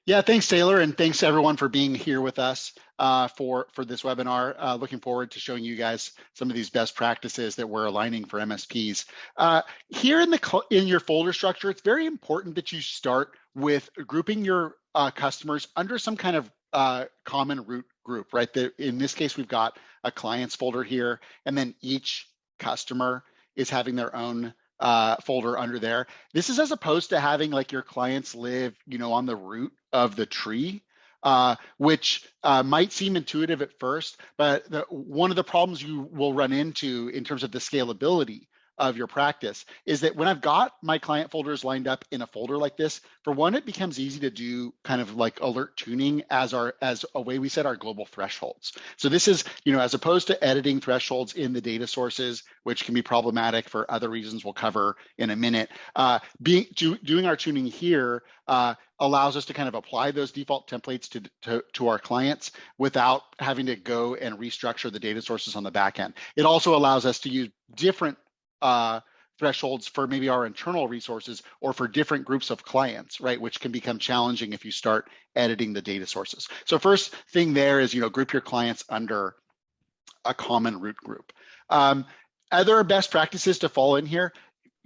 Yeah, thanks, Taylor, and thanks everyone for being here with us for this webinar. Looking forward to showing you guys some of these best practices that we're aligning for MSPs. Here in your folder structure, it's very important that you start with grouping your customers under some kind of common root group, right? In this case, we've got a clients folder here, and then each customer is having their own folder under there. This is as opposed to having like your clients live, on the root of the tree, which might seem intuitive at first, but one of the problems you will run into in terms of the scalability of your practice is that when I've got my client folders lined up in a folder like this, for one, it becomes easy to do kind of like alert tuning as a way we set our global thresholds. So this is, as opposed to editing thresholds in the data sources, which can be problematic for other reasons we'll cover in a minute, doing our tuning here allows us to kind of apply those default templates to our clients without having to go and restructure the data sources on the back end. It also allows us to use different thresholds for maybe our internal resources or for different groups of clients, right? Which can become challenging if you start editing the data sources. So first thing there is, group your clients under a common root group. Other best practices to fall in here,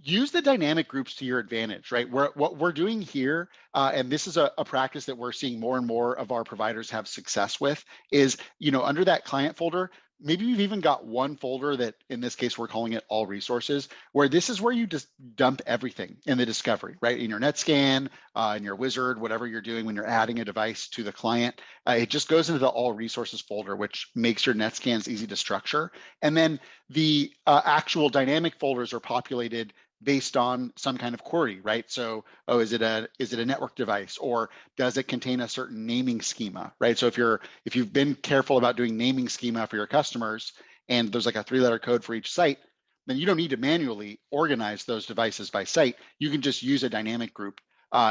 use the dynamic groups to your advantage, right? What we're doing here, and this is a practice that we're seeing more and more of our providers have success with, is, under that client folder, maybe you've even got one folder that, in this case, we're calling it all resources, where this is where you just dump everything in the discovery, right? In your NetScan, in your wizard, whatever you're doing when you're adding a device to the client, it just goes into the all resources folder, which makes your NetScans easy to structure. And then the actual dynamic folders are populated based on some kind of query, right? So, is it a network device, or does it contain a certain naming schema, right? So if you've been careful about doing naming schema for your customers, and there's like a 3-letter code for each site, then you don't need to manually organize those devices by site. You can just use a dynamic group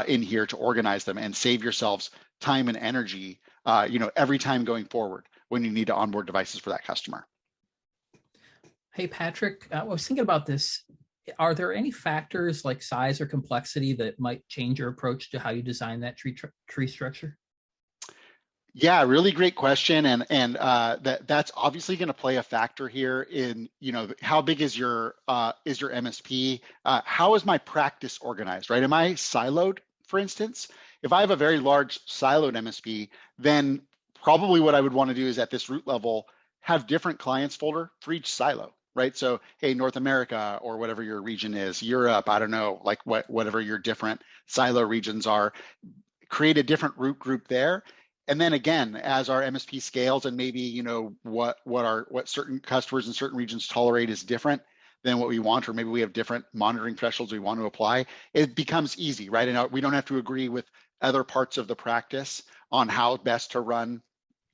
in here to organize them and save yourselves time and energy, every time going forward when you need to onboard devices for that customer. Hey, Patrick, I was thinking about this. Are there any factors like size or complexity that might change your approach to how you design that tree structure? Yeah, really great question, and that's obviously going to play a factor here in how big is your MSP? How is my practice organized, right? Am I siloed, for instance? If I have a very large siloed MSP, then probably what I would want to do is at this root level have different clients folder for each silo. Right. So, hey, North America or whatever your region is, Europe, I don't know, like whatever your different silo regions are, create a different root group there. And then again, as our MSP scales and maybe, what certain customers in certain regions tolerate is different than what we want, or maybe we have different monitoring thresholds we want to apply, it becomes easy, right? And we don't have to agree with other parts of the practice on how best to run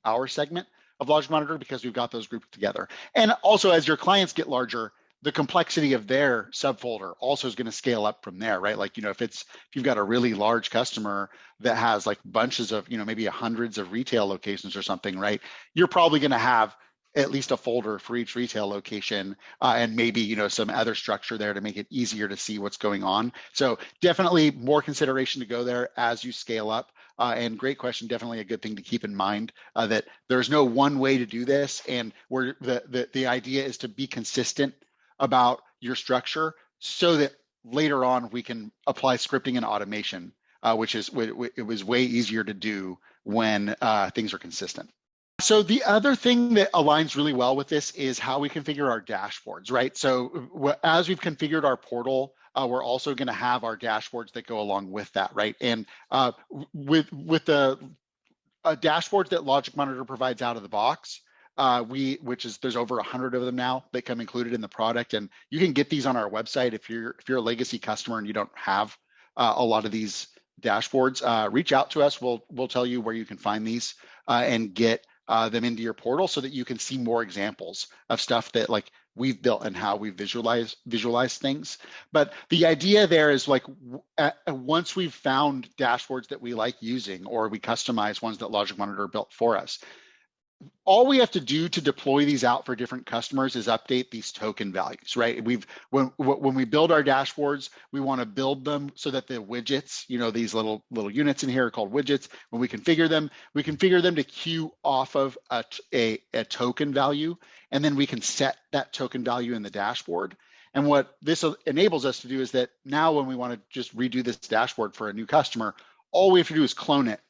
our segment of Logic Monitor because we've got those grouped together. And also, as your clients get larger, the complexity of their subfolder also is going to scale up from there, right? Like, if you've got a really large customer that has like bunches of, maybe hundreds of retail locations or something, right? You're probably going to have at least a folder for each retail location, and maybe, some other structure there to make it easier to see what's going on. So definitely more consideration to go there as you scale up. And great question, definitely a good thing to keep in mind, that there's no one way to do this. And the idea is to be consistent about your structure so that later on we can apply scripting and automation, which it was way easier to do when things are consistent. So the other thing that aligns really well with this is how we configure our dashboards, right? So as we've configured our portal, we're also going to have our dashboards that go along with that, right? And with the dashboards that Logic Monitor provides out of the box, there's over 100 of them now that come included in the product, and you can get these on our website if you're a legacy customer and you don't have a lot of these dashboards. Reach out to us. We'll tell you where you can find these and get them into your portal so that you can see more examples of stuff that like we've built and how we visualize things. But the idea there is like once we've found dashboards that we like using, or we customize ones that Logic Monitor built for us, all we have to do to deploy these out for different customers is update these token values, right? When we build our dashboards, we want to build them so that the widgets, these little units in here are called widgets. When we configure them to queue off of a token value, and then we can set that token value in the dashboard. And what this enables us to do is that now when we want to just redo this dashboard for a new customer, all we have to do is clone it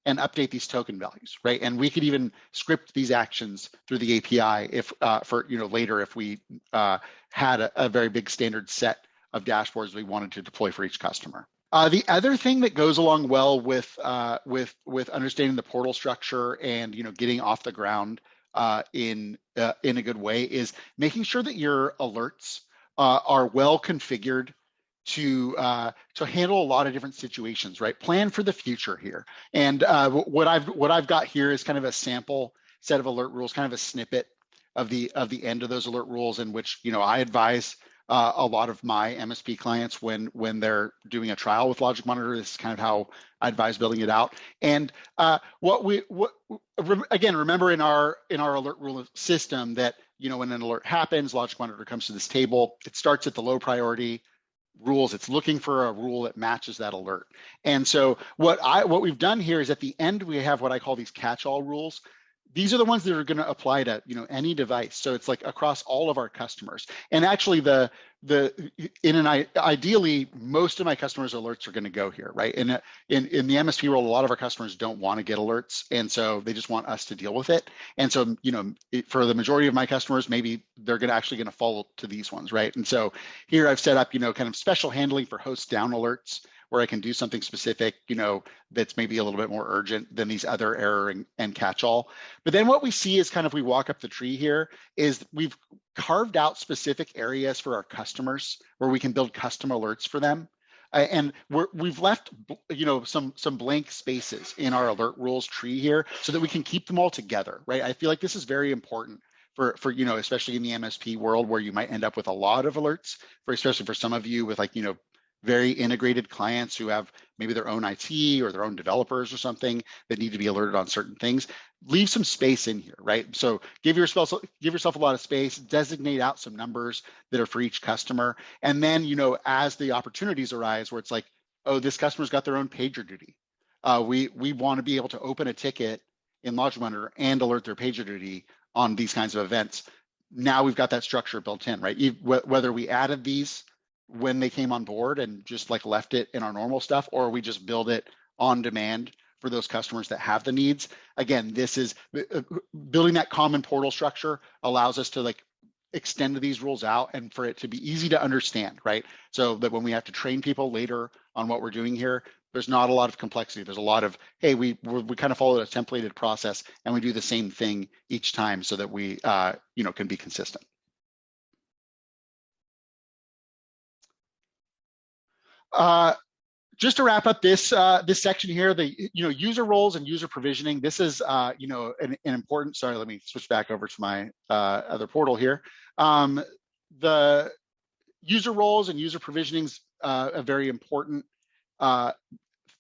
and update these token values, right? And we could even script these actions through the API if for later if we had a very big standard set of dashboards we wanted to deploy for each customer. The other thing that goes along well with understanding the portal structure and getting off the ground in a good way is making sure that your alerts are well configured to handle a lot of different situations, right? Plan for the future here. And what I've got here is kind of a sample set of alert rules, kind of a snippet of the end of those alert rules, in which I advise a lot of my MSP clients when they're doing a trial with Logic Monitor. This is kind of how I advise building it out. And again, remember in our alert rule system that when an alert happens, Logic Monitor comes to this table. It starts at the low priority rules. It's looking for a rule that matches that alert. And so what we've done here is at the end, we have what I call these catch-all rules. These are the ones that are going to apply to any device. So it's like across all of our customers. And actually, ideally, most of my customers' alerts are going to go here, right? And in the MSP world, a lot of our customers don't want to get alerts, and so they just want us to deal with it. And so for the majority of my customers, maybe they're actually going to follow to these ones, right? And so here I've set up kind of special handling for host down alerts, where I can do something specific, that's maybe a little bit more urgent than these other error and catch-all. But then what we see is kind of, we walk up the tree here, is we've carved out specific areas for our customers where we can build custom alerts for them. And we've left, some blank spaces in our alert rules tree here so that we can keep them all together, right? I feel like this is very important for especially in the MSP world, where you might end up with a lot of alerts, especially for some of you with very integrated clients who have maybe their own IT or their own developers or something that need to be alerted on certain things. Leave some space in here, right? So give yourself a lot of space, designate out some numbers that are for each customer. And then, as the opportunities arise where it's like, oh, this customer's got their own pager duty. We want to be able to open a ticket in Logic Monitor and alert their pager duty on these kinds of events. Now we've got that structure built in, right? Whether we added these when they came on board and just left it in our normal stuff, or we just build it on demand for those customers that have the needs. Again, this is building that common portal structure allows us to extend these rules out and for it to be easy to understand, right? So that when we have to train people later on what we're doing here, there's not a lot of complexity. There's a lot of, hey, we kind of follow a templated process and we do the same thing each time so that we can be consistent. Just to wrap up this section here, the user roles and user provisioning. This is an important. Sorry, let me switch back over to my other portal here. The user roles and user provisioning's a very important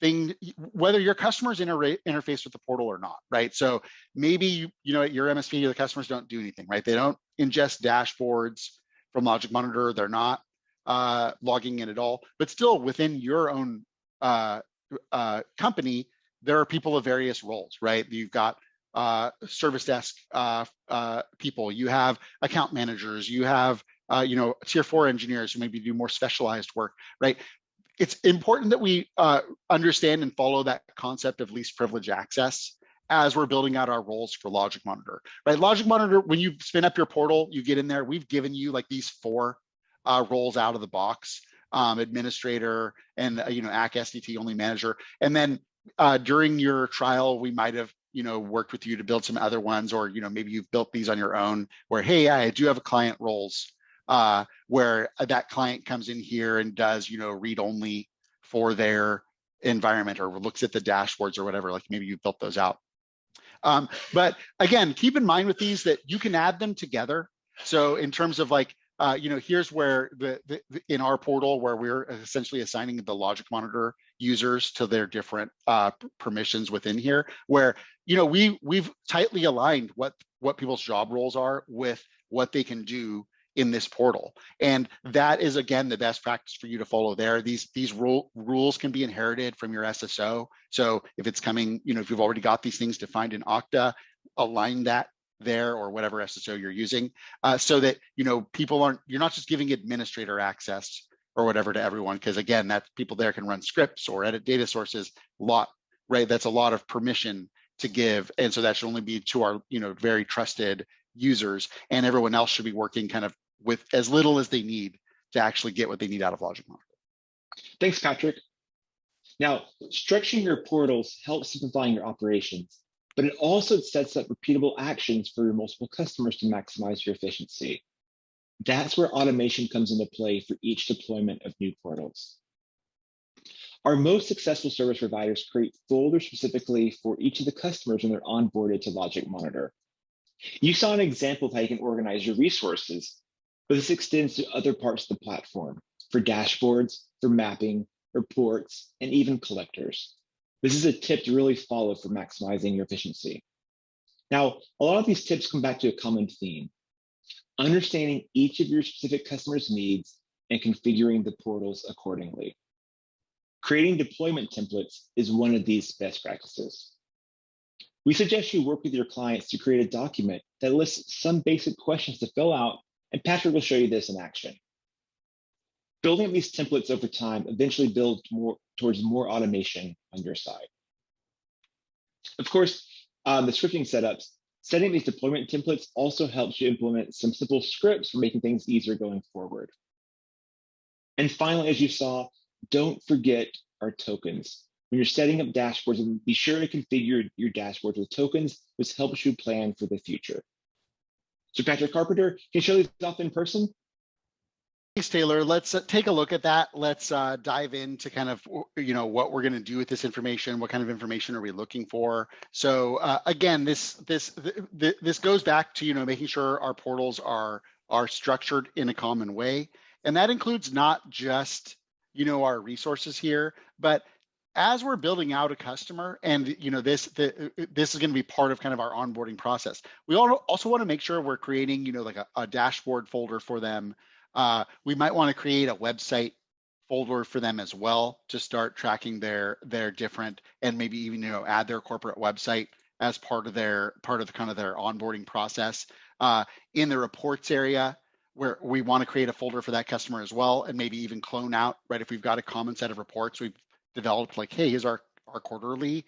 thing, whether your customers interface with the portal or not, right? So maybe at your MSP, the customers don't do anything, right? They don't ingest dashboards from Logic Monitor. They're not logging in at all, but still within your own company, there are people of various roles, right? You've got service desk people, you have account managers, you have tier 4 engineers who maybe do more specialized work, right? It's important that we understand and follow that concept of least privilege access as we're building out our roles for Logic Monitor, right? Logic Monitor, when you spin up your portal, you get in there, we've given you these 4 roles out of the box, administrator and ACK SDT only manager. And then during your trial, we might have worked with you to build some other ones, or maybe you've built these on your own where, hey, I do have a client roles where that client comes in here and does read only for their environment, or looks at the dashboards or whatever. Maybe you built those out. But again, keep in mind with these that you can add them together. So in terms of here's where in our portal where we're essentially assigning the Logic Monitor users to their different permissions within here, where we've tightly aligned what people's job roles are with what they can do in this portal. And that is, again, the best practice for you to follow there. These rules can be inherited from your SSO. So if it's coming, if you've already got these things defined in Okta, align that there or whatever SSO you're using, so that, you're not just giving administrator access or whatever to everyone, because again, that people there can run scripts or edit data sources right? That's a lot of permission to give. And so that should only be to our, very trusted users, and everyone else should be working kind of with as little as they need to actually get what they need out of Logic Monitor. Thanks, Patrick. Now, structuring your portals helps simplifying your operations, but it also sets up repeatable actions for your multiple customers to maximize your efficiency. That's where automation comes into play for each deployment of new portals. Our most successful service providers create folders specifically for each of the customers when they're onboarded to Logic Monitor. You saw an example of how you can organize your resources, but this extends to other parts of the platform for dashboards, for mapping, reports, and even collectors. This is a tip to really follow for maximizing your efficiency. Now, a lot of these tips come back to a common theme: understanding each of your specific customers' needs and configuring the portals accordingly. Creating deployment templates is one of these best practices. We suggest you work with your clients to create a document that lists some basic questions to fill out, and Patrick will show you this in action. Building these templates over time eventually builds towards more automation on your side. Of course, the scripting setups, setting these deployment templates also helps you implement some simple scripts for making things easier going forward. And finally, as you saw, don't forget our tokens. When you're setting up dashboards, be sure to configure your dashboards with tokens, which helps you plan for the future. So Patrick Carpenter, can you show these off in person? Thanks, Taylor. Let's take a look at that. Let's dive into kind of, what we're going to do with this information. What kind of information are we looking for? So again, this goes back to, making sure our portals are structured in a common way. And that includes not just, our resources here, but as we're building out a customer, and this is going to be part of kind of our onboarding process. We also want to make sure we're creating, like a dashboard folder for them. We might want to create a website folder for them as well to start tracking their different, and maybe even add their corporate website as part of their kind of their onboarding process. In the reports area, where we want to create a folder for that customer as well, and maybe even clone out, right? If we've got a common set of reports we've developed, like, hey, here's our quarterly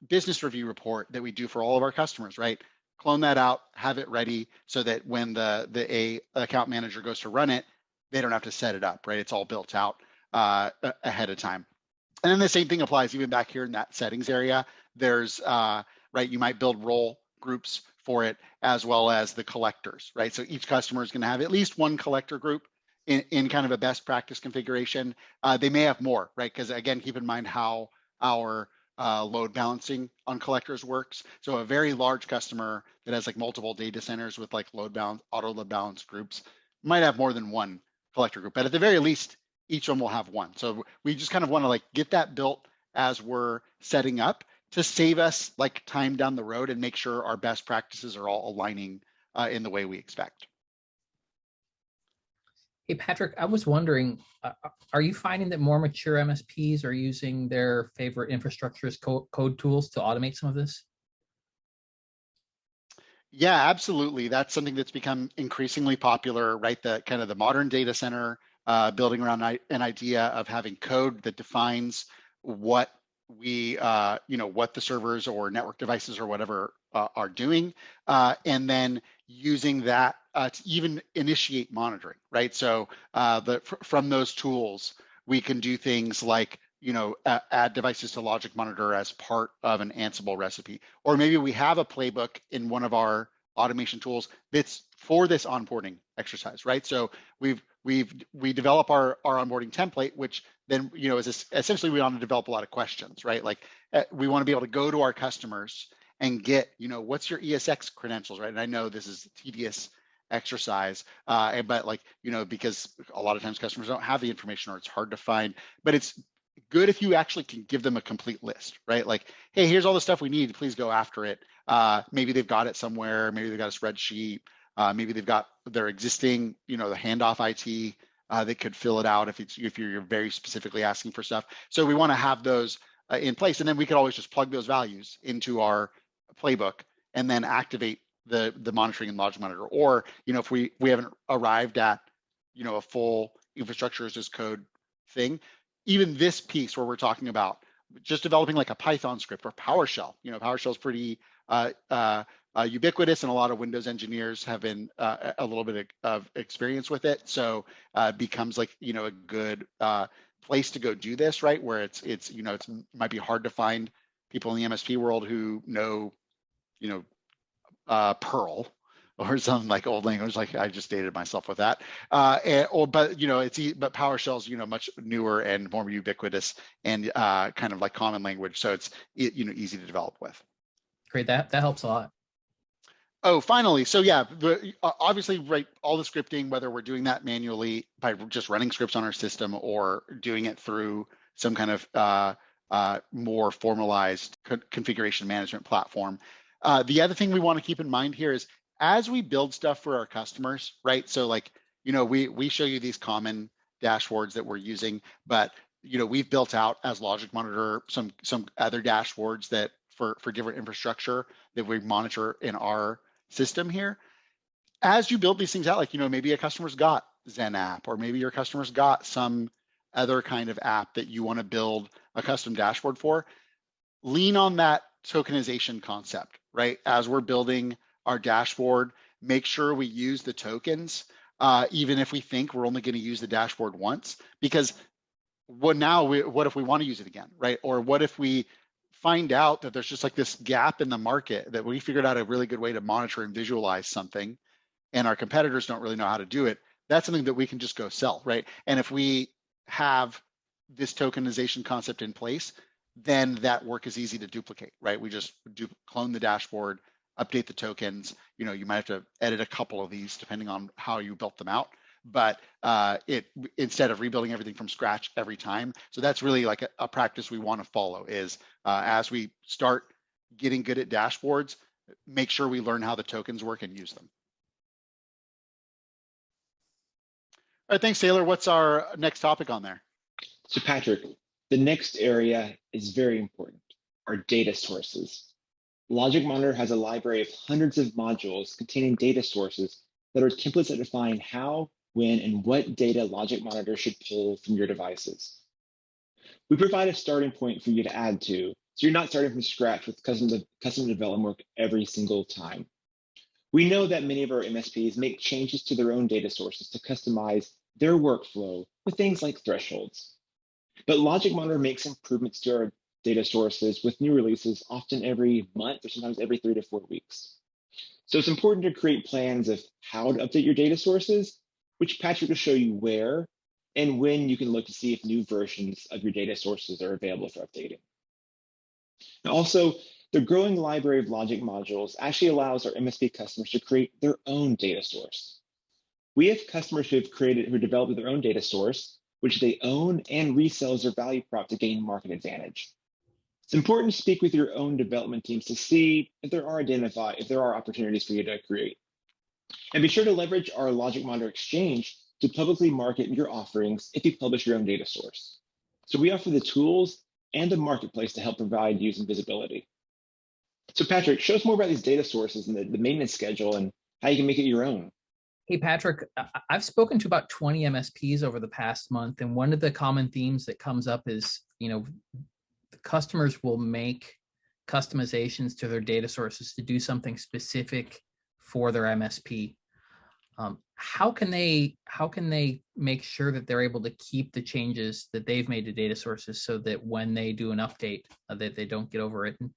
business review report that we do for all of our customers, right? Clone that out, have it ready so that when the account manager goes to run it, they don't have to set it up, right? It's all built out ahead of time. And then the same thing applies even back here in that settings area. There's, right, you might build role groups for it, as well as the collectors, right? So each customer is going to have at least one collector group in kind of a best practice configuration. They may have more, right? Because again, keep in mind how our load balancing on collectors works. So a very large customer that has like multiple data centers with like auto load balance groups might have more than one collector group, but at the very least, each one will have one. So we just kind of want to like get that built as we're setting up to save us like time down the road and make sure our best practices are all aligning in the way we expect. Hey, Patrick, I was wondering, are you finding that more mature MSPs are using their favorite infrastructure as code tools to automate some of this? Yeah, absolutely. That's something that's become increasingly popular, right? The kind of the modern data center, building around an idea of having code that defines what what the servers or network devices or whatever are doing, and then using that to even initiate monitoring, right? So from those tools, we can do things like, add devices to Logic Monitor as part of an Ansible recipe, or maybe we have a playbook in one of our automation tools that's for this onboarding exercise, right? So we develop our onboarding template, which then is essentially we want to develop a lot of questions, right? Like we want to be able to go to our customers and get, what's your ESX credentials, right? And I know this is a tedious exercise, but like, because a lot of times customers don't have the information or it's hard to find, but it's good if you actually can give them a complete list, right? Like, hey, here's all the stuff we need. Please go after it. Maybe they've got it somewhere. Maybe they've got a spreadsheet. Maybe they've got their existing, the handoff IT that could fill it out if you're very specifically asking for stuff. So we want to have those in place, and then we could always just plug those values into our playbook and then activate the monitoring and logic monitor. Or if we haven't arrived at a full infrastructure as code thing, even this piece where we're talking about just developing like a Python script or PowerShell. PowerShell is pretty ubiquitous, and a lot of Windows engineers have been a little bit of experience with it. So becomes like a good place to go do this, right? Where it's might be hard to find people in the MSP world who know Perl or some like old language. Like I just dated myself with that. But PowerShell's much newer and more ubiquitous and kind of like common language, so it's easy to develop with. Great, that helps a lot. Oh, finally, so yeah, obviously, right, all the scripting, whether we're doing that manually by just running scripts on our system or doing it through some kind of more formalized configuration management platform. The other thing we want to keep in mind here is as we build stuff for our customers, right? So like, we show you these common dashboards that we're using, but we've built out as Logic Monitor some other dashboards that for different infrastructure that we monitor in our system here. As you build these things out, like, maybe a customer's got Zen app, or maybe your customer's got some other kind of app that you want to build a custom dashboard for, lean on that tokenization concept, right? As we're building our dashboard, make sure we use the tokens, even if we think we're only going to use the dashboard once, because what if we want to use it again, right? Or what if we find out that there's just like this gap in the market that we figured out a really good way to monitor and visualize something, and our competitors don't really know how to do it. That's something that we can just go sell, right? And if we have this tokenization concept in place, then that work is easy to duplicate, right? We just clone the dashboard, update the tokens. You might have to edit a couple of these depending on how you built them out, but instead of rebuilding everything from scratch every time. So that's really like a practice we want to follow is as we start getting good at dashboards, make sure we learn how the tokens work and use them. All right, thanks, Taylor. What's our next topic on there? So Patrick, the next area is very important, our data sources. Logic Monitor has a library of hundreds of modules containing data sources that are templates that define how, when, and what data Logic Monitor should pull from your devices. We provide a starting point for you to add to, so you're not starting from scratch with custom development work every single time. We know that many of our MSPs make changes to their own data sources to customize their workflow with things like thresholds. But Logic Monitor makes improvements to our data sources with new releases often every month or sometimes every 3 to 4 weeks. So it's important to create plans of how to update your data sources, which Patrick will show you where and when you can look to see if new versions of your data sources are available for updating. And also, the growing library of Logic modules actually allows our MSP customers to create their own data source. We have customers who developed their own data source, which they own and resell as their value prop to gain market advantage. It's important to speak with your own development teams to see if there are opportunities for you to create. And be sure to leverage our Logic Monitor Exchange to publicly market your offerings if you publish your own data source. So we offer the tools and the marketplace to help provide using visibility. So Patrick, show us more about these data sources and the maintenance schedule and how you can make it your own. Hey, Patrick, I've spoken to about 20 MSPs over the past month, and one of the common themes that comes up is, the customers will make customizations to their data sources to do something specific for their MSP. How can they make sure that they're able to keep the changes that they've made to data sources so that when they do an update, that they don't get overwritten?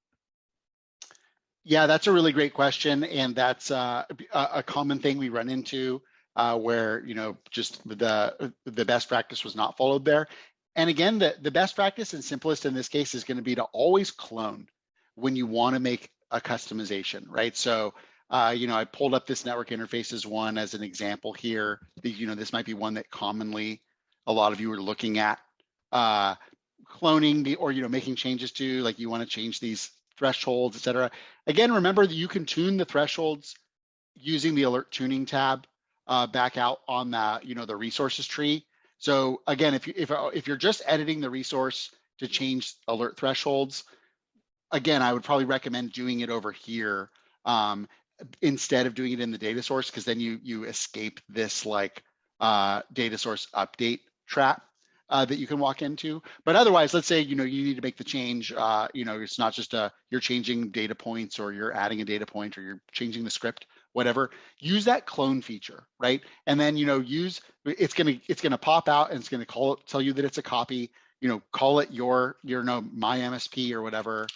Yeah, that's a really great question, and that's a common thing we run into where just the best practice was not followed there. And again, the best practice and simplest in this case is going to be to always clone when you want to make a customization, right? So I pulled up this network interfaces one as an example here. This might be one that commonly a lot of you are looking at. cloning the, or making changes to, like you want to change these thresholds, etc. Again, remember that you can tune the thresholds using the alert tuning tab back out on the the resources tree. So again, if you're just editing the resource to change alert thresholds, again, I would probably recommend doing it over here instead of doing it in the data source, because then you escape this like data source update trap that you can walk into. But otherwise, let's say you need to make the change. It's not just you're changing data points, or you're adding a data point, or you're changing the script, whatever. Use that clone feature, right? And then it's gonna pop out, and it's gonna tell you that it's a copy. Call it your my MSP or whatever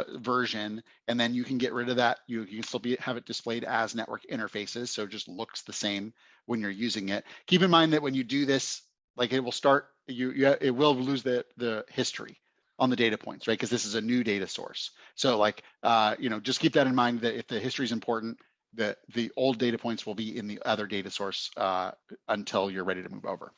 version, and then you can get rid of that. You can still have it displayed as network interfaces, so it just looks the same when you're using it. Keep in mind that when you do this, like, it will start, it will lose the history on the data points, right? Because this is a new data source. So like, just keep that in mind, that if the history is important, the old data points will be in the other data source until you're ready to move over.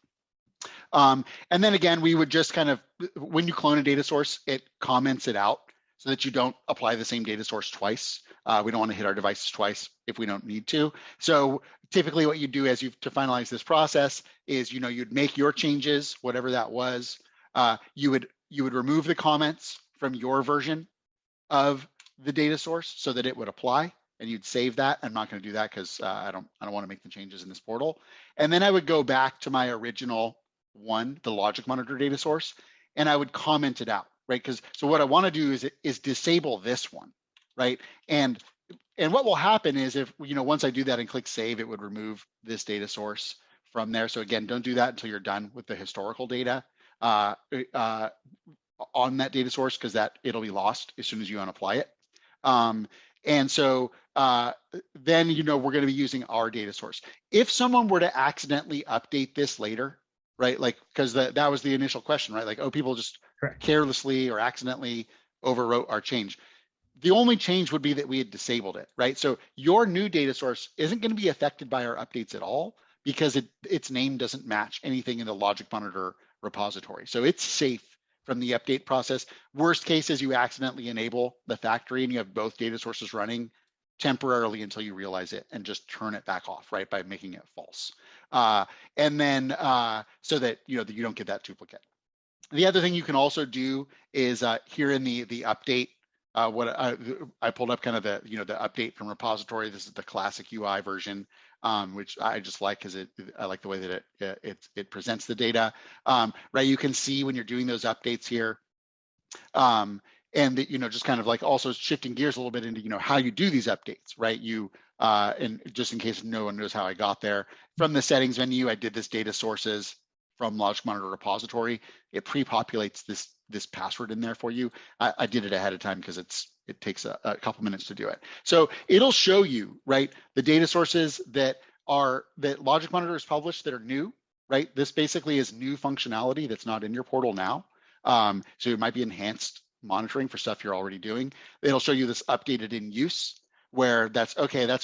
And then again, we would just kind of, when you clone a data source, it comments it out so that you don't apply the same data source twice. We don't want to hit our devices twice if we don't need to. So typically what you do to finalize this process is, you'd make your changes, whatever that was. You would remove the comments from your version of the data source so that it would apply, and you'd save that. I'm not going to do that because I don't want to make the changes in this portal. And then I would go back to my original one, the logic monitor data source, and I would comment it out, right? So what I want to do is disable this one, right? And what will happen is, if once I do that and click save, it would remove this data source from there. So again, don't do that until you're done with the historical data on that data source, because it'll be lost as soon as you unapply it. And so then we're going to be using our data source. If someone were to accidentally update this later, right? Like, because that was the initial question, right? Like, oh, people just carelessly or accidentally overwrote our change. The only change would be that we had disabled it, right? So your new data source isn't going to be affected by our updates at all, because its name doesn't match anything in the Logic Monitor repository. So it's safe from the update process. Worst case is you accidentally enable the factory and you have both data sources running temporarily until you realize it, and just turn it back off, right, by making it false. And then so that that you don't get that duplicate. The other thing you can also do is here in the update, what I pulled up kind of the the update from repository. This is the classic UI version, which I just like, because I like the way that it presents the data. Right, you can see when you're doing those updates here, and just kind of like also shifting gears a little bit into how you do these updates, right? And just in case no one knows how I got there, from the settings menu, I did this data sources from Logic Monitor repository. It pre-populates this password in there for you. I did it ahead of time because it takes a couple minutes to do it. So it'll show you, right, the data sources that Logic Monitor has published that are new, right? This basically is new functionality that's not in your portal now. So it might be enhanced monitoring for stuff you're already doing. It'll show you this updated in use, where that's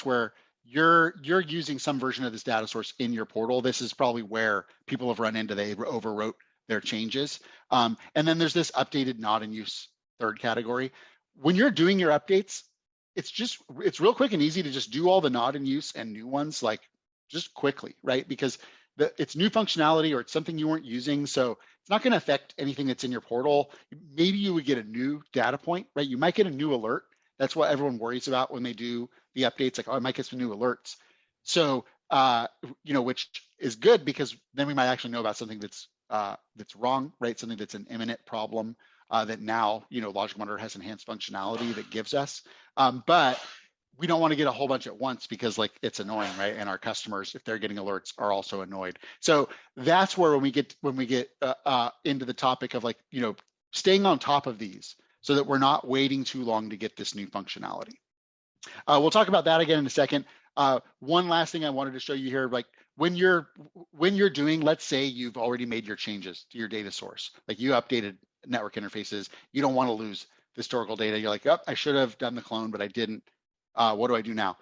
where you're using some version of this data source in your portal. This is probably where people have run into, they overwrote their changes. And then there's this updated not in use third category. When you're doing your updates, it's real quick and easy to just do all the not in use and new ones, like, just quickly, right? Because it's new functionality, or it's something you weren't using, so it's not going to affect anything that's in your portal. Maybe you would get a new data point, right? You might get a new alert. That's what everyone worries about when they do the updates, like, oh, I might get some new alerts. So, which is good, because then we might actually know about something that's wrong, right? Something that's an imminent problem that now, Logic Monitor has enhanced functionality that gives us. But we don't want to get a whole bunch at once, because, like, it's annoying, right? And our customers, if they're getting alerts, are also annoyed. So that's where when we get into the topic of, like, staying on top of these, so that we're not waiting too long to get this new functionality. We'll talk about that again in a second. One last thing I wanted to show you here, like, when you're doing, let's say you've already made your changes to your data source, like you updated network interfaces, you don't want to lose the historical data. You're like, oh, I should have done the clone, but I didn't. What do I do now?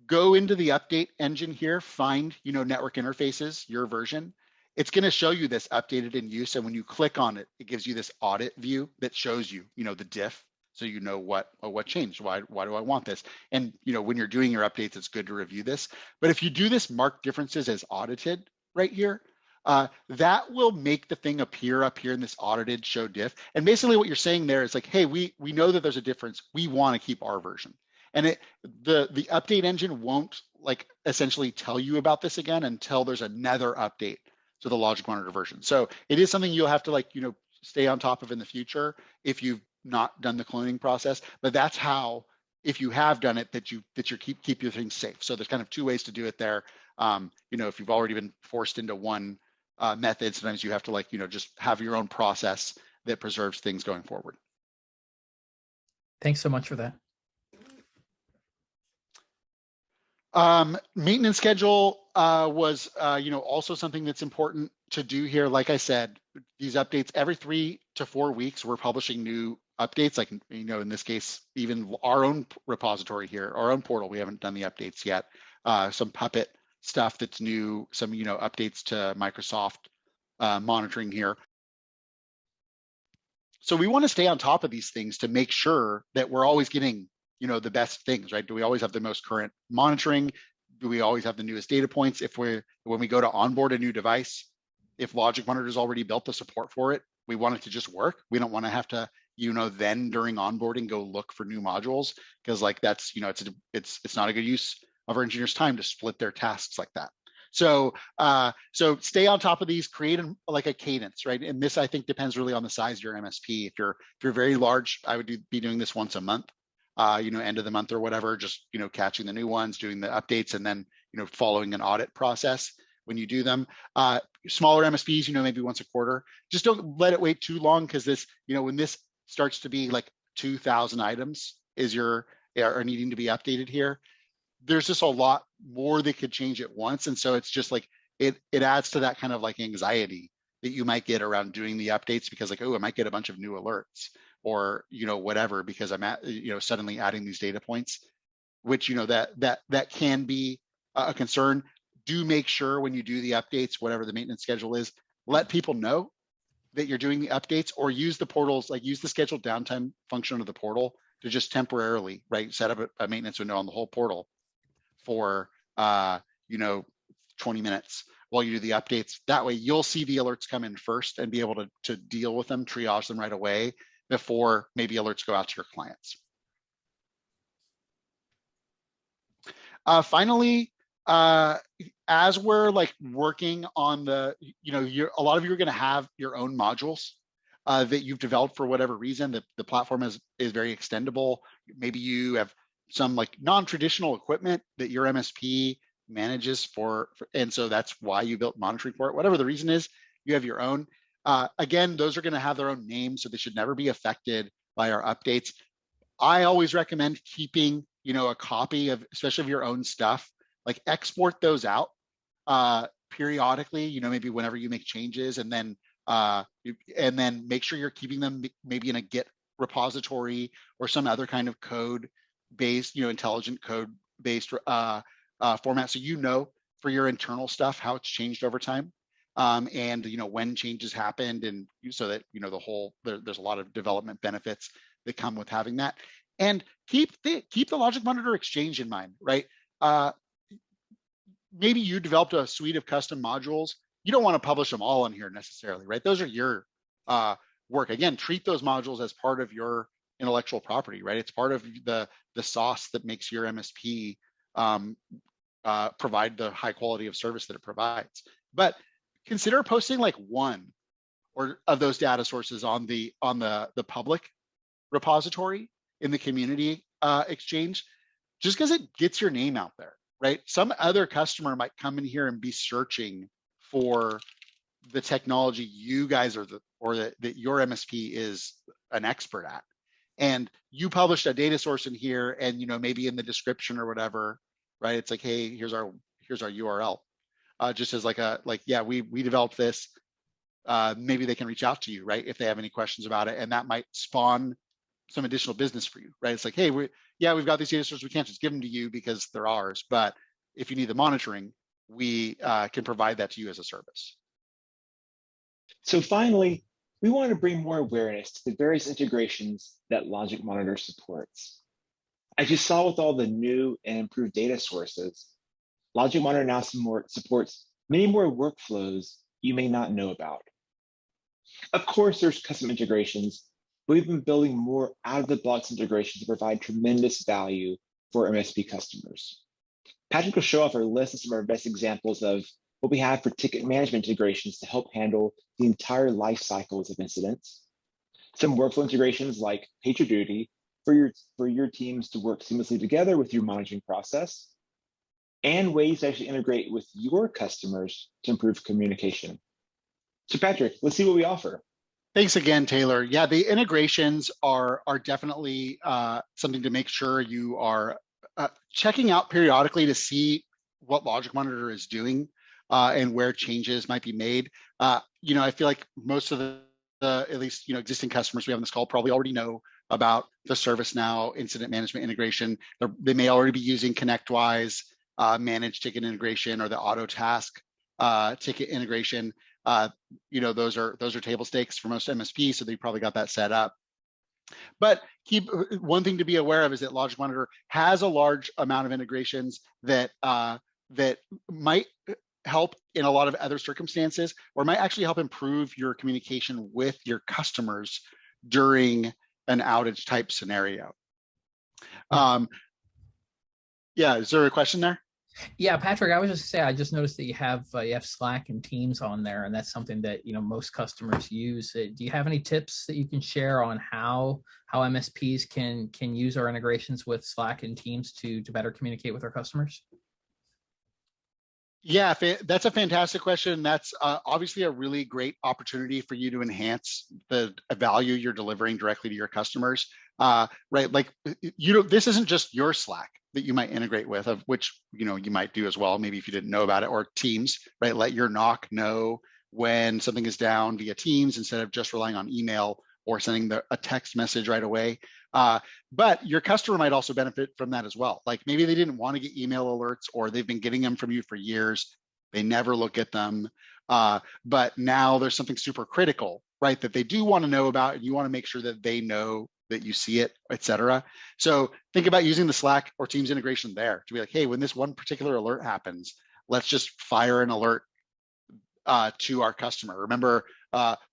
Go into the update engine here, find network interfaces, your version, it's going to show you this updated in use. And when you click on it, it gives you this audit view that shows you, the diff. So you know what changed. Why do I want this? And when you're doing your updates, it's good to review this. But if you do this mark differences as audited right here, that will make the thing appear up here in this audited show diff. And basically what you're saying there is like, hey, we know that there's a difference. We want to keep our version. And the update engine won't like essentially tell you about this again until there's another update to the logic monitor version. So it is something you'll have to like, stay on top of in the future if you've not done the cloning process. But that's how, if you have done it, that you keep your things safe. So there's kind of two ways to do it there. If you've already been forced into one method, sometimes you have to like, just have your own process that preserves things going forward. Thanks so much for that. Maintenance schedule was, also something that's important to do here. Like I said, these updates every 3 to 4 weeks, we're publishing new updates. Like, in this case, even our own repository here, our own portal, we haven't done the updates yet. Some Puppet stuff that's new, some, updates to Microsoft monitoring here. So we want to stay on top of these things to make sure that we're always getting the best things, right? Do we always have the most current monitoring? Do we always have the newest data points? When we go to onboard a new device, if Logic Monitor's already built the support for it, we want it to just work. We don't want to have to, then during onboarding, go look for new modules, because like that's, it's not a good use of our engineers' time to split their tasks like that. So stay on top of these, create like a cadence, right? And this, I think, depends really on the size of your MSP. If you're very large, I would be doing this once a month. End of the month or whatever, just, catching the new ones, doing the updates, and then, following an audit process when you do them. Smaller MSPs, maybe once a quarter. Just don't let it wait too long, because this, when this starts to be like 2,000 items are needing to be updated here, there's just a lot more that could change at once. And so it's just like, it adds to that kind of like anxiety that you might get around doing the updates, because like, oh, I might get a bunch of new alerts, or whatever, because I'm suddenly adding these data points, which that can be a concern. Do make sure when you do the updates, whatever the maintenance schedule is, let people know that you're doing the updates, or use the portals, like use the scheduled downtime function of the portal to just temporarily, right, set up a maintenance window on the whole portal for 20 minutes while you do the updates. That way you'll see the alerts come in first and be able to deal with them, triage them right away, before maybe alerts go out to your clients. Finally, as we're like working on the, a lot of you are going to have your own modules that you've developed for whatever reason. The platform is very extendable. Maybe you have some like non-traditional equipment that your MSP manages for, and so that's why you built monitoring for it. Whatever the reason is, you have your own. Again, those are going to have their own names, so they should never be affected by our updates. I always recommend keeping, a copy of, especially of your own stuff, like export those out periodically, maybe whenever you make changes, and then make sure you're keeping them maybe in a Git repository or some other kind of code-based, intelligent code-based format, so for your internal stuff how it's changed over time. And when changes happened, and so that there's a lot of development benefits that come with having that. And keep the Logic Monitor Exchange in mind, right? Maybe you developed a suite of custom modules. You don't want to publish them all in here necessarily, right? Those are your work. Again, treat those modules as part of your intellectual property, right? It's part of the sauce that makes your MSP provide the high quality of service that it provides. But consider posting like one or of those data sources on the public repository in the community exchange, just because it gets your name out there, right? Some other customer might come in here and be searching for the technology you guys that your MSP is an expert at, and you published a data source in here, and maybe in the description or whatever, right? It's like, hey, here's our URL. Just as we developed this. Maybe they can reach out to you, right, if they have any questions about it, and that might spawn some additional business for you, right? It's like, hey, we've got these data sources. We can't just give them to you because they're ours, but if you need the monitoring, we can provide that to you as a service. So finally, we want to bring more awareness to the various integrations that Logic Monitor supports. As you saw with all the new and improved data sources, Logic Monitor now supports many more workflows you may not know about. Of course, there's custom integrations, but we've been building more out-of-the-box integrations to provide tremendous value for MSP customers. Patrick will show off our list of some of our best examples of what we have for ticket management integrations to help handle the entire life cycles of incidents. Some workflow integrations like PagerDuty for your teams to work seamlessly together with your monitoring process, and ways to actually integrate with your customers to improve communication. So Patrick, let's see what we offer. Thanks again, Taylor. Yeah, the integrations are definitely something to make sure you are checking out periodically to see what Logic Monitor is doing and where changes might be made. I feel like most of the at least existing customers we have on this call probably already know about the ServiceNow incident management integration. They may already be using ConnectWise managed ticket integration or the Autotask ticket integration. Those are table stakes for most MSPs, so they probably got that set up. But one thing to be aware of is that Logic Monitor has a large amount of integrations that might help in a lot of other circumstances, or might actually help improve your communication with your customers during an outage type scenario. Yeah, is there a question there? Yeah, Patrick, I was just say I just noticed that you have Slack and Teams on there, and that's something that most customers use. Do you have any tips that you can share on how MSPs can use our integrations with Slack and Teams to better communicate with our customers? Yeah, that's a fantastic question. That's obviously a really great opportunity for you to enhance the value you're delivering directly to your customers. Right, like this isn't just your Slack that you might integrate with, of which you might do as well, maybe if you didn't know about it, or Teams, right? Let your NOC know when something is down via Teams instead of just relying on email or sending a text message right away. But your customer might also benefit from that as well. Like maybe they didn't want to get email alerts, or they've been getting them from you for years. They never look at them. But now there's something super critical, right, that they do want to know about, and you want to make sure that they know that you see it, et cetera. So think about using the Slack or Teams integration there to be like, hey, when this one particular alert happens, let's just fire an alert to our customer. Remember,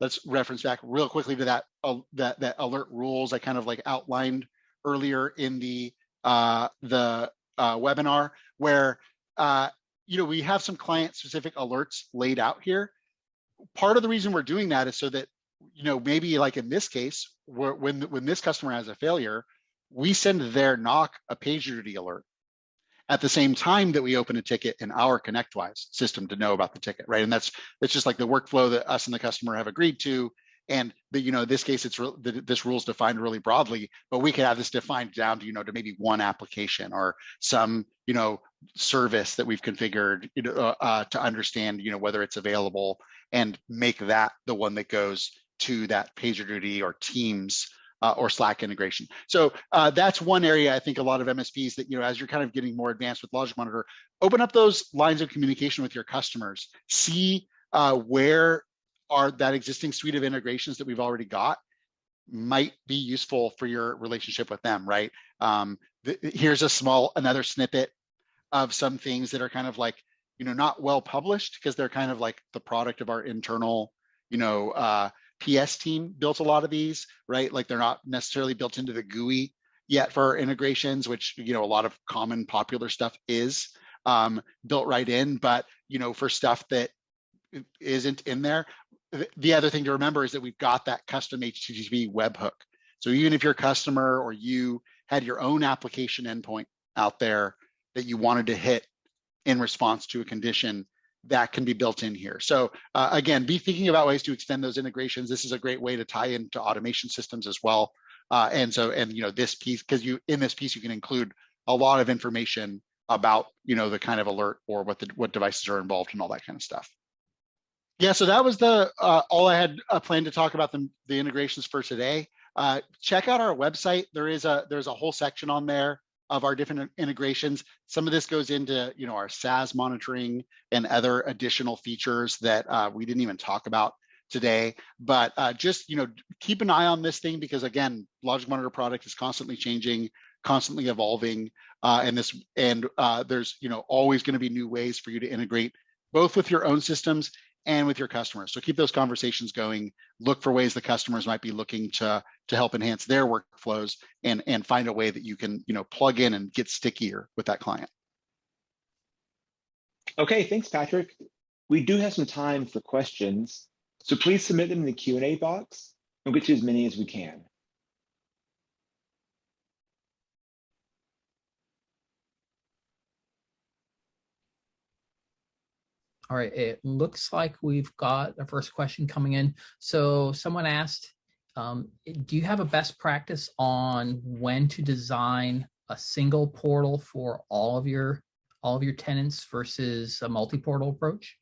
let's reference back real quickly to that alert rules I kind of like outlined earlier in the webinar, where we have some client specific alerts laid out here. Part of the reason we're doing that is so that maybe like in this case, when this customer has a failure, we send their NOC a PagerDuty alert at the same time that we open a ticket in our ConnectWise system to know about the ticket, right? And that's just like the workflow that us and the customer have agreed to. And in this case, this rule is defined really broadly, but we could have this defined down to to maybe one application or some service that we've configured to understand whether it's available, and make that the one that goes to that PagerDuty or Teams or Slack integration. So that's one area I think a lot of MSPs that, as you're kind of getting more advanced with Logic Monitor, open up those lines of communication with your customers. See where that existing suite of integrations that we've already got might be useful for your relationship with them, right? Here's another snippet of some things that are kind of like, not well published because they're kind of like the product of our internal, PS team built a lot of these, right? Like they're not necessarily built into the GUI yet for our integrations, which, a lot of common popular stuff is built right in, but, for stuff that isn't in there, the other thing to remember is that we've got that custom HTTP webhook. So even if your customer or you had your own application endpoint out there that you wanted to hit in response to a condition, that can be built in here. So again, be thinking about ways to extend those integrations. This is a great way to tie into automation systems as well. This piece, because in this piece you can include a lot of information about the kind of alert or what devices are involved and all that kind of stuff. Yeah, so that was all I had planned to talk about the integrations for today. Check out our website. There's a whole section on there of our different integrations. Some of this goes into our SaaS monitoring and other additional features that we didn't even talk about today, but just keep an eye on this thing, because again, Logic Monitor product is constantly changing, constantly evolving, and there's always going to be new ways for you to integrate both with your own systems and with your customers. So keep those conversations going. Look for ways the customers might be looking to help enhance their workflows, and find a way that you can plug in and get stickier with that client. Okay, thanks, Patrick. We do have some time for questions, so please submit them in the Q&A box. We'll get to as many as we can. All right, it looks like we've got a first question coming in. So someone asked, do you have a best practice on when to design a single portal for all of your tenants versus a multi-portal approach?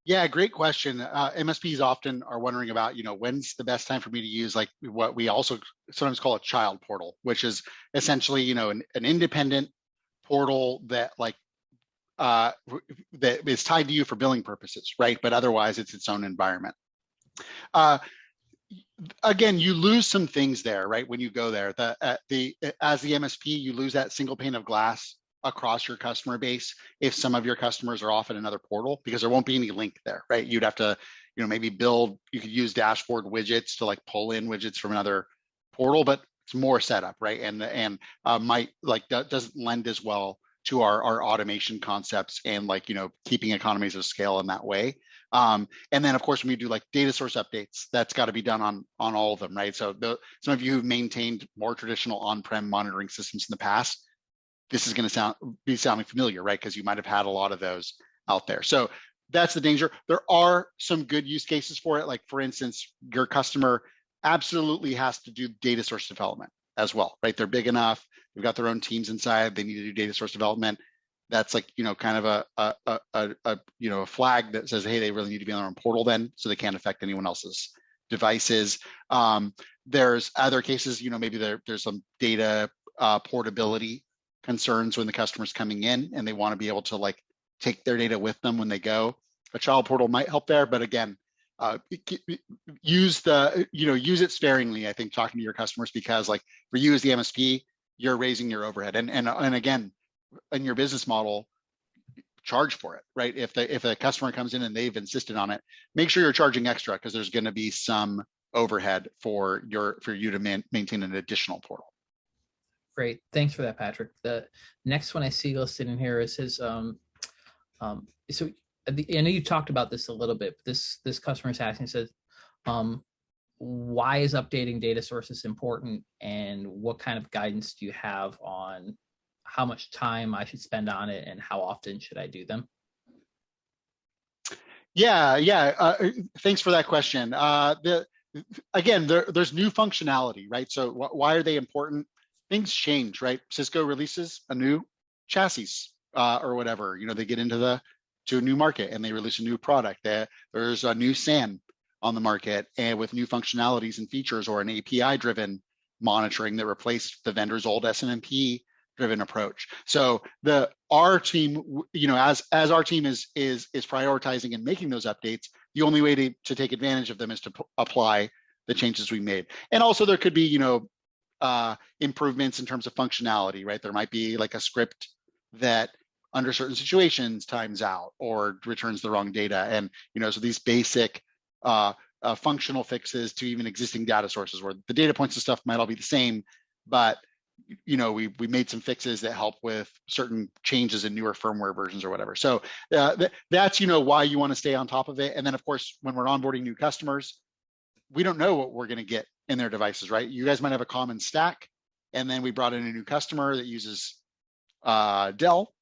Yeah, great question. MSPs often are wondering about, when's the best time for me to use like what we also sometimes call a child portal, which is essentially, an independent portal that that is tied to you for billing purposes, right? But otherwise, it's its own environment. Again, you lose some things there, right? When you go there, as the MSP, you lose that single pane of glass across your customer base if some of your customers are off in another portal, because there won't be any link there, right? You'd have to, maybe you could use dashboard widgets to pull in widgets from another portal, but it's more setup, right? And doesn't lend as well to our automation concepts and keeping economies of scale in that way. And then of course, when we do data source updates, that's got to be done on all of them, right? So some of you who've maintained more traditional on-prem monitoring systems in the past, this is going to be sounding familiar, right? Because you might have had a lot of those out there. So that's the danger. There are some good use cases for it. Like for instance, your customer absolutely has to do data source development as well, right? They're big enough. They've got their own teams inside. They need to do data source development. That's kind of a flag that says, hey, they really need to be on their own portal then, so they can't affect anyone else's devices. There's other cases, maybe there's some data portability concerns when the customer's coming in and they want to be able to take their data with them when they go. A child portal might help there, but again, use it sparingly. I think talking to your customers, because for you as the MSP, you're raising your overhead, and again, in your business model, charge for it, right? If a customer comes in and they've insisted on it, make sure you're charging extra, because there's going to be some overhead for you to maintain an additional portal. Great, thanks for that, Patrick. The next one I see listed in here is his. So I know you talked about this a little bit. But this customer is asking, says, why is updating data sources important, and what kind of guidance do you have on how much time I should spend on it and how often should I do them? Yeah. Thanks for that question. Again, there's new functionality, right? So why are they important? Things change, right? Cisco releases a new chassis or whatever. They get into a new market and they release a new product. There's a new SAN on the market, and with new functionalities and features, or an API-driven monitoring that replaced the vendor's old SNMP driven approach. So our team, as our team is prioritizing and making those updates, the only way to take advantage of them is to apply the changes we made. And also there could be, improvements in terms of functionality, right? There might be a script that under certain situations times out or returns the wrong data. And, so these basic functional fixes to even existing data sources, where the data points and stuff might all be the same, but we made some fixes that help with certain changes in newer firmware versions or whatever. So that's why you want to stay on top of it. And then of course, when we're onboarding new customers, we don't know what we're going to get in their devices, right? You guys might have a common stack, and then we brought in a new customer that uses Dell,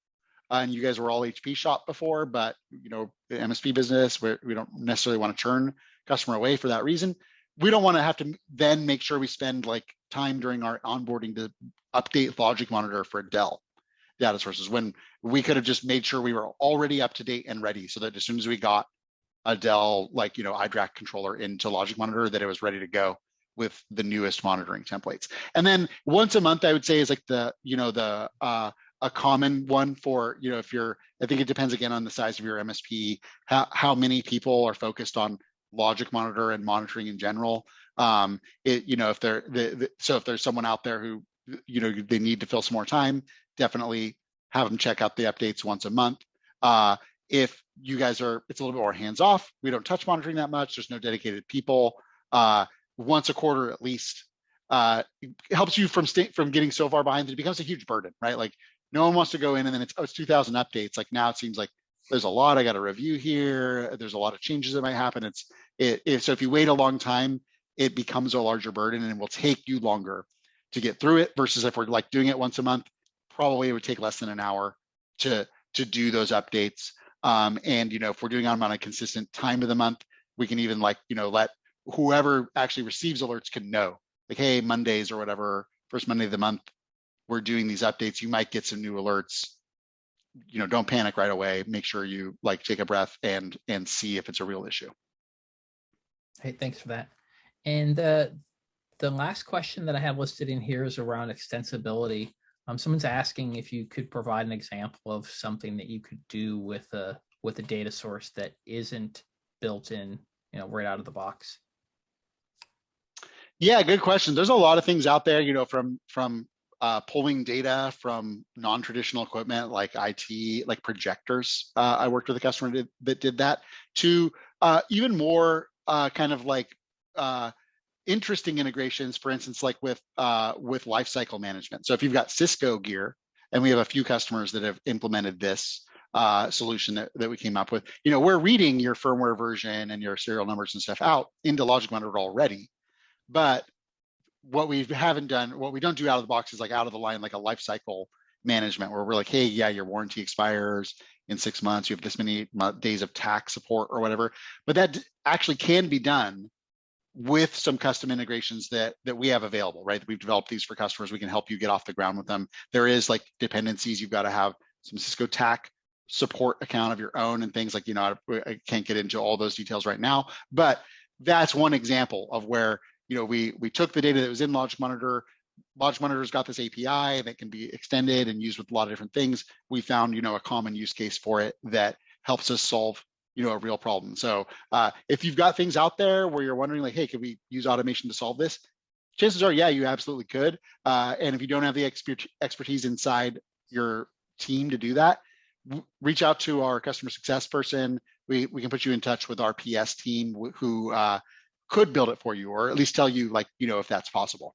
and you guys were all HP shop before, but the MSP business, we don't necessarily want to turn customer away for that reason. We don't want to have to then make sure we spend time during our onboarding to update Logic Monitor for Dell data sources, when we could have just made sure we were already up to date and ready, so that as soon as we got a Dell iDRAC controller into Logic Monitor, that it was ready to go with the newest monitoring templates. And then once a month, I would say, is a common one for, if you're, I think it depends again on the size of your MSP, how many people are focused on logic monitor and monitoring in general. If so if there's someone out there who, they need to fill some more time, definitely have them check out the updates once a month. If you guys are, it's a little bit more hands off. We don't touch monitoring that much. There's no dedicated people. Once a quarter at least helps you from getting so far behind that it becomes a huge burden, right? Like no one wants to go in and then it's 2,000 updates. Like now it seems like there's a lot I got to review here. There's a lot of changes that might happen. So if you wait a long time, it becomes a larger burden and it will take you longer to get through it versus if we're like doing it once a month, probably it would take less than an hour to do those updates. And if we're doing them on a consistent time of the month, we can even let whoever actually receives alerts can know, like, hey, Mondays or whatever, first Monday of the month, we're doing these updates. You might get some new alerts. Don't panic right away. Make sure you take a breath and see if it's a real issue. Hey, thanks for that. And the last question that I have listed in here is around extensibility. Someone's asking if you could provide an example of something that you could do with a data source that isn't built in, right out of the box. Yeah, good question. There's a lot of things out there, from pulling data from non-traditional equipment like IT, like projectors. I worked with a customer that did that, to even more interesting integrations, for instance, like with lifecycle management. So if you've got Cisco gear, and we have a few customers that have implemented this solution that we came up with, we're reading your firmware version and your serial numbers and stuff out into Logic Monitor already. But what we don't do out of the box is out of the line, like a lifecycle management where we're like, hey, yeah, your warranty expires in 6 months. You have this many days of tax support or whatever. But that actually can be done with some custom integrations that we have available, right? We've developed these for customers. We can help you get off the ground with them. There is dependencies. You've got to have some Cisco TAC support account of your own and things like, I can't get into all those details right now, but that's one example of where, we took the data that was in Logic Monitor. Logic Monitor's got this API that can be extended and used with a lot of different things. We found, a common use case for it that helps us solve, a real problem. So if you've got things out there where you're wondering hey, could we use automation to solve this? Chances are, yeah, you absolutely could. And if you don't have the expertise inside your team to do that, reach out to our customer success person. We can put you in touch with our PS team who could build it for you, or at least tell you if that's possible.